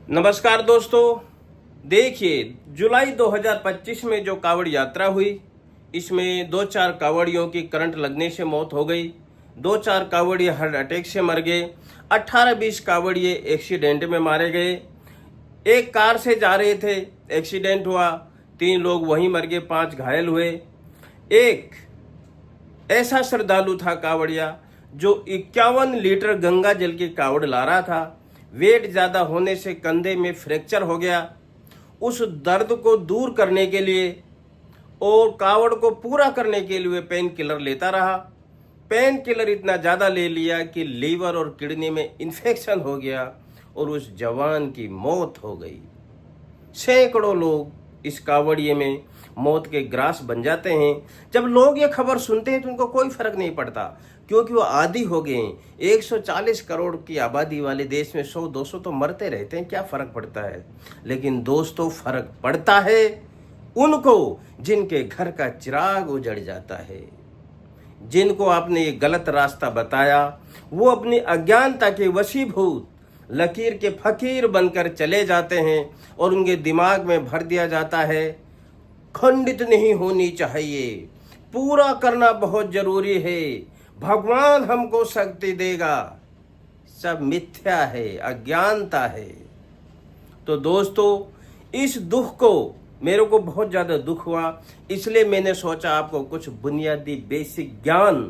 नमस्कार दोस्तों। देखिए, जुलाई 2025 में जो कावड़ यात्रा हुई, इसमें 2-4 कावड़ियों की करंट लगने से मौत हो गई, 2-4 कावड़िए हार्ट अटैक से मर गए, 18-20 कावड़िए एक्सीडेंट में मारे गए। एक कार से जा रहे थे, एक्सीडेंट हुआ, 3 लोग वहीं मर गए, 5 घायल हुए। एक ऐसा श्रद्धालु था कावड़िया जो 51 लीटर गंगा जल की कावड़ ला रहा था। वेट ज्यादा होने से कंधे में फ्रैक्चर हो गया। उस दर्द को दूर करने के लिए और कावड़ को पूरा करने के लिए पेन किलर लेता रहा। पेन किलर इतना ज्यादा ले लिया कि लीवर और किडनी में इन्फेक्शन हो गया और उस जवान की मौत हो गई। सैकड़ों लोग इस कावड़िए में मौत के ग्रास बन जाते हैं। जब लोग ये खबर सुनते हैं तो उनको कोई फर्क नहीं पड़ता, क्योंकि वो आदी हो गए हैं। 140 करोड़ की आबादी वाले देश में 100-200 तो मरते रहते हैं, क्या फर्क पड़ता है। लेकिन दोस्तों, फर्क पड़ता है उनको जिनके घर का चिराग उजड़ जाता है, जिनको आपने ये गलत रास्ता बताया। वो अपनी अज्ञानता के वशीभूत लकीर के फकीर बनकर चले जाते हैं और उनके दिमाग में भर दिया जाता है, खंडित नहीं होनी चाहिए, पूरा करना बहुत जरूरी है, भगवान हमको शक्ति देगा। सब मिथ्या है, अज्ञानता है। तो दोस्तों, इस दुख को मेरे को बहुत ज्यादा दुख हुआ, इसलिए मैंने सोचा आपको कुछ बुनियादी बेसिक ज्ञान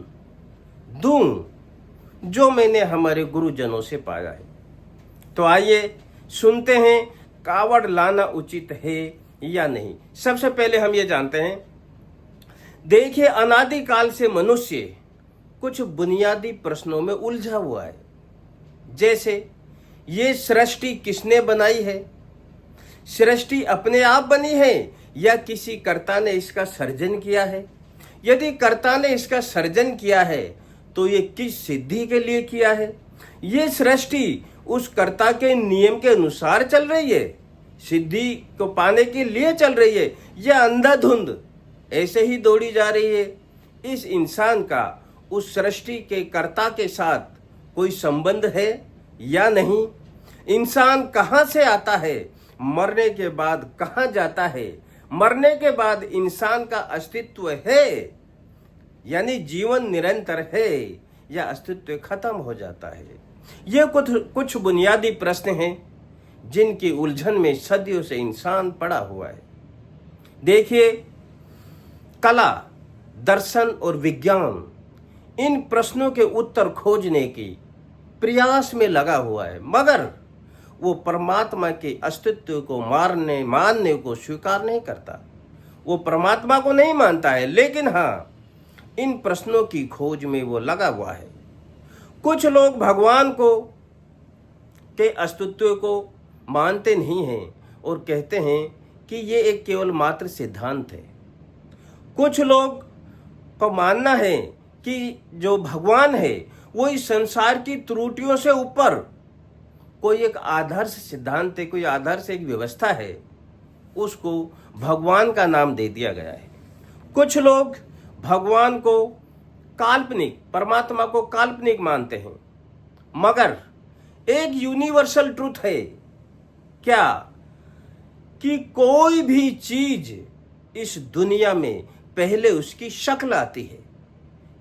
दूं जो मैंने हमारे गुरुजनों से पाया है। तो आइए सुनते हैं, कावड़ लाना उचित है या नहीं। सबसे पहले हम ये जानते हैं, देखिए, अनादिकाल से मनुष्य कुछ बुनियादी प्रश्नों में उलझा हुआ है। जैसे, ये सृष्टि किसने बनाई है? सृष्टि अपने आप बनी है या किसी कर्ता ने इसका सर्जन किया है? यदि कर्ता ने इसका सर्जन किया है तो ये किस सिद्धि के लिए किया है? ये सृष्टि उस कर्ता के नियम के अनुसार चल रही है, सिद्धि को पाने के लिए चल रही है, या अंधाधुंध ऐसे ही दौड़ी जा रही है? इस इंसान का उस सृष्टि के कर्ता के साथ कोई संबंध है या नहीं? इंसान कहाँ से आता है, मरने के बाद कहाँ जाता है? मरने के बाद इंसान का अस्तित्व है, यानी जीवन निरंतर है, या अस्तित्व खत्म हो जाता है? ये कुछ बुनियादी प्रश्न हैं जिनकी उलझन में सदियों से इंसान पड़ा हुआ है। देखिए, कला, दर्शन और विज्ञान इन प्रश्नों के उत्तर खोजने की प्रयास में लगा हुआ है, मगर वो परमात्मा के अस्तित्व को मानने को स्वीकार नहीं करता। वो परमात्मा को नहीं मानता है, लेकिन हाँ, इन प्रश्नों की खोज में वो लगा हुआ है। कुछ लोग भगवान के अस्तित्व को मानते नहीं हैं और कहते हैं कि ये एक केवल मात्र सिद्धांत है। कुछ लोग को मानना है कि जो भगवान है वो इस संसार की त्रुटियों से ऊपर कोई एक आदर्श सिद्धांत है, कोई आदर्श एक व्यवस्था है, उसको भगवान का नाम दे दिया गया है। कुछ लोग भगवान को काल्पनिक, परमात्मा को काल्पनिक मानते हैं, मगर एक यूनिवर्सल ट्रूथ है क्या कि कोई भी चीज इस दुनिया में पहले उसकी शक्ल आती है,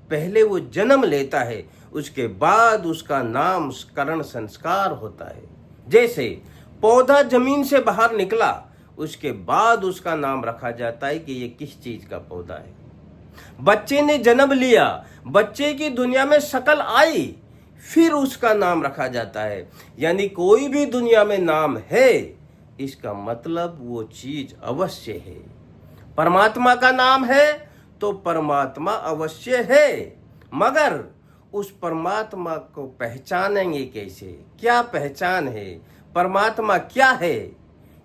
पहले वो जन्म लेता है, उसके बाद उसका नामकरण संस्कार होता है। जैसे पौधा जमीन से बाहर निकला, उसके बाद उसका नाम रखा जाता है कि ये किस चीज का पौधा है। बच्चे ने जन्म लिया, बच्चे की दुनिया में शक्ल आई, फिर उसका नाम रखा जाता है। यानी कोई भी दुनिया में नाम है, इसका मतलब वो चीज अवश्य है। परमात्मा का नाम है तो परमात्मा अवश्य है, मगर उस परमात्मा को पहचानेंगे कैसे? क्या पहचान है? परमात्मा क्या है?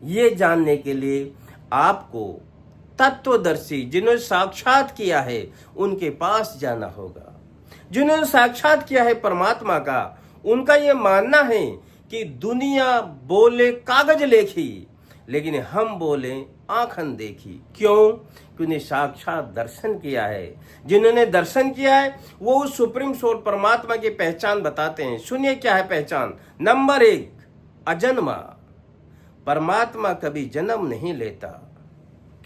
ये जानने के लिए आपको तत्वदर्शी, जिन्होंने साक्षात किया है, उनके पास जाना होगा। जिन्होंने साक्षात किया है परमात्मा का, उनका ये मानना है कि दुनिया बोले कागज लेखी, लेकिन हम बोले आंखन देखी। क्यों? क्योंकि साक्षात दर्शन किया है। जिन्होंने दर्शन किया है वो उस सुप्रीम सोल परमात्मा की पहचान बताते हैं। सुनिए क्या है पहचान। नंबर 1, अजन्मा। परमात्मा कभी जन्म नहीं लेता।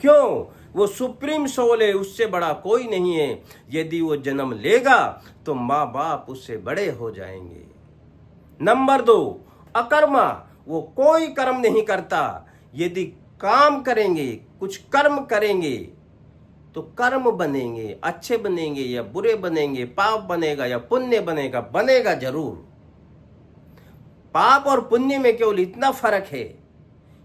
क्यों? वो सुप्रीम सोल है, उससे बड़ा कोई नहीं है। यदि वो जन्म लेगा तो माँ बाप उससे बड़े हो जाएंगे। नंबर 2, अकर्मा, वो कोई कर्म नहीं करता। यदि काम करेंगे, कुछ कर्म करेंगे तो कर्म बनेंगे, अच्छे बनेंगे या बुरे बनेंगे, पाप बनेगा या पुण्य बनेगा, बनेगा जरूर। पाप और पुण्य में केवल इतना फर्क है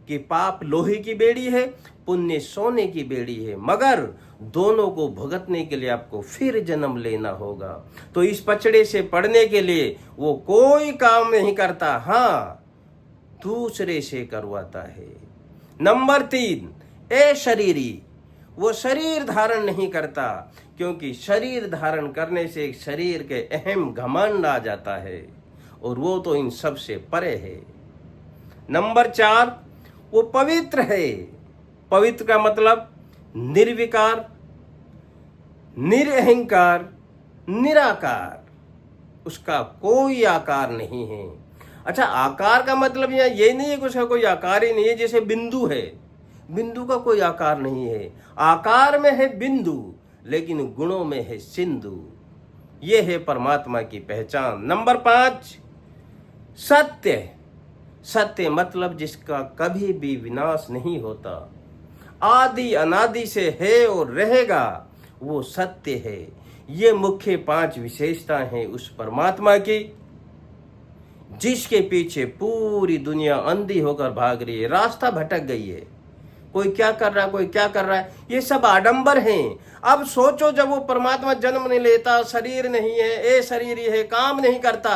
कि पाप लोहे की बेड़ी है, पुण्य सोने की बेड़ी है, मगर दोनों को भुगतने के लिए आपको फिर जन्म लेना होगा। तो इस पचड़े से पढ़ने के लिए वो कोई काम नहीं करता, हाँ दूसरे से करवाता है। नंबर 3, ए शरीरी, वो शरीर धारण नहीं करता, क्योंकि शरीर धारण करने से शरीर के अहम घमंड आ जाता है और वो तो इन सब से परे है। नंबर 4, वो पवित्र है। पवित्र का मतलब निर्विकार, निरअहंकार, निराकार, उसका कोई आकार नहीं है। अच्छा, आकार का मतलब यहाँ ये नहीं है कि उसका कोई आकार ही नहीं है। जैसे बिंदु है, बिंदु का कोई आकार नहीं है, आकार में है बिंदु लेकिन गुणों में है सिंधु। ये है परमात्मा की पहचान। नंबर 5, सत्य। सत्य मतलब जिसका कभी भी विनाश नहीं होता, आदि अनादि से है और रहेगा, वो सत्य है। ये मुख्य 5 विशेषताएं हैं उस परमात्मा की, जिसके पीछे पूरी दुनिया अंधी होकर भाग रही है, रास्ता भटक गई है। कोई क्या कर रहा है, कोई क्या कर रहा है, ये सब आडंबर हैं। अब सोचो, जब वो परमात्मा जन्म नहीं लेता, शरीर नहीं है, ए शरीरी है, काम नहीं करता,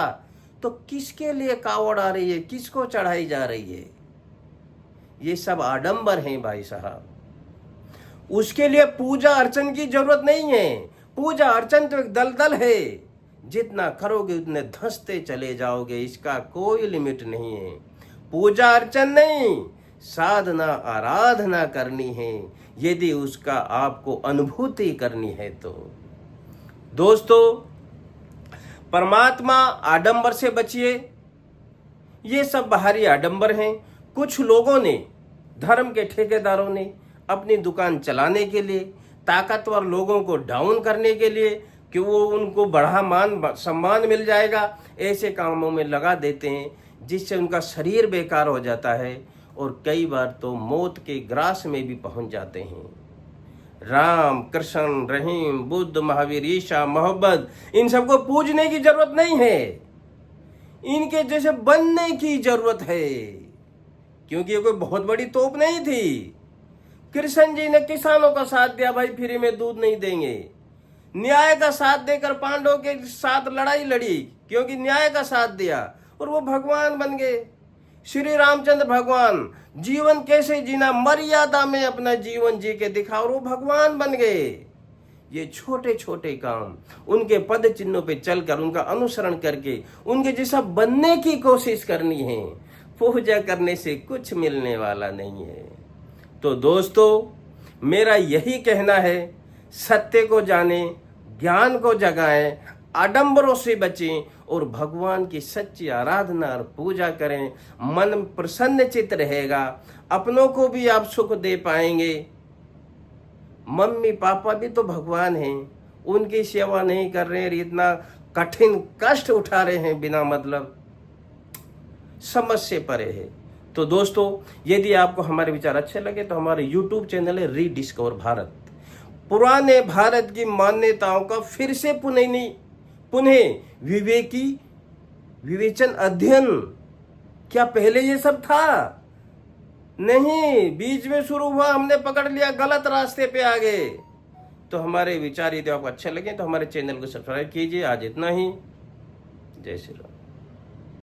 तो किसके लिए कावड़ आ रही है, किसको चढ़ाई जा रही है? ये सब आडंबर हैं भाई साहब। उसके लिए पूजा अर्चन की जरूरत नहीं है। पूजा अर्चन तो एक दलदल है, जितना करोगे उतने धंसते चले जाओगे, इसका कोई लिमिट नहीं है। पूजा अर्चन नहीं, साधना आराधना करनी है, यदि उसका आपको अनुभूति करनी है तो। दोस्तों, परमात्मा आडंबर से बचिए। ये सब बाहरी आडंबर हैं। कुछ लोगों ने, धर्म के ठेकेदारों ने, अपनी दुकान चलाने के लिए, ताकतवर लोगों को डाउन करने के लिए कि वो उनको बड़ा मान सम्मान मिल जाएगा, ऐसे कामों में लगा देते हैं, जिससे उनका शरीर बेकार हो जाता है और कई बार तो मौत के ग्रास में भी पहुंच जाते हैं। राम, कृष्ण, रहीम, बुद्ध, महावीर, ईशा, मोहब्बत, इन सबको पूजने की जरूरत नहीं है, इनके जैसे बनने की जरूरत है, क्योंकि ये कोई बहुत बड़ी तोप नहीं थी। कृष्ण जी ने किसानों का साथ दिया, भाई फ्री में दूध नहीं देंगे। न्याय का साथ देकर पांडवों के साथ लड़ाई लड़ी, क्योंकि न्याय का साथ दिया, और वो भगवान बन गए। श्री रामचंद्र भगवान जीवन कैसे जीना, मर्यादा में अपना जीवन जी के दिखा, और वो भगवान बन गए। ये छोटे छोटे काम उनके पद चिन्हों पे चलकर, उनका अनुसरण करके, उनके जैसा बनने की कोशिश करनी है। पूजा करने से कुछ मिलने वाला नहीं है। तो दोस्तों, मेरा यही कहना है, सत्य को जानें, ज्ञान को जगाएं, आडंबरों से बचें और भगवान की सच्ची आराधना और पूजा करें। मन प्रसन्न चित्त रहेगा, अपनों को भी आप सुख दे पाएंगे। मम्मी पापा भी तो भगवान हैं, उनकी सेवा नहीं कर रहे हैं, इतना कठिन कष्ट उठा रहे हैं बिना मतलब, समझ से परे है। तो दोस्तों, यदि आपको हमारे विचार अच्छे लगे तो हमारे YouTube चैनल है रीडिस्कवर भारत, पुराने भारत की मान्यताओं का फिर से पुनः विवेचन अध्ययन। क्या पहले ये सब था? नहीं, बीच में शुरू हुआ, हमने पकड़ लिया, गलत रास्ते पे आ गए। तो हमारे विचार यदि आपको अच्छे लगे तो हमारे चैनल को सब्सक्राइब कीजिए। आज इतना ही। जय श्री राम।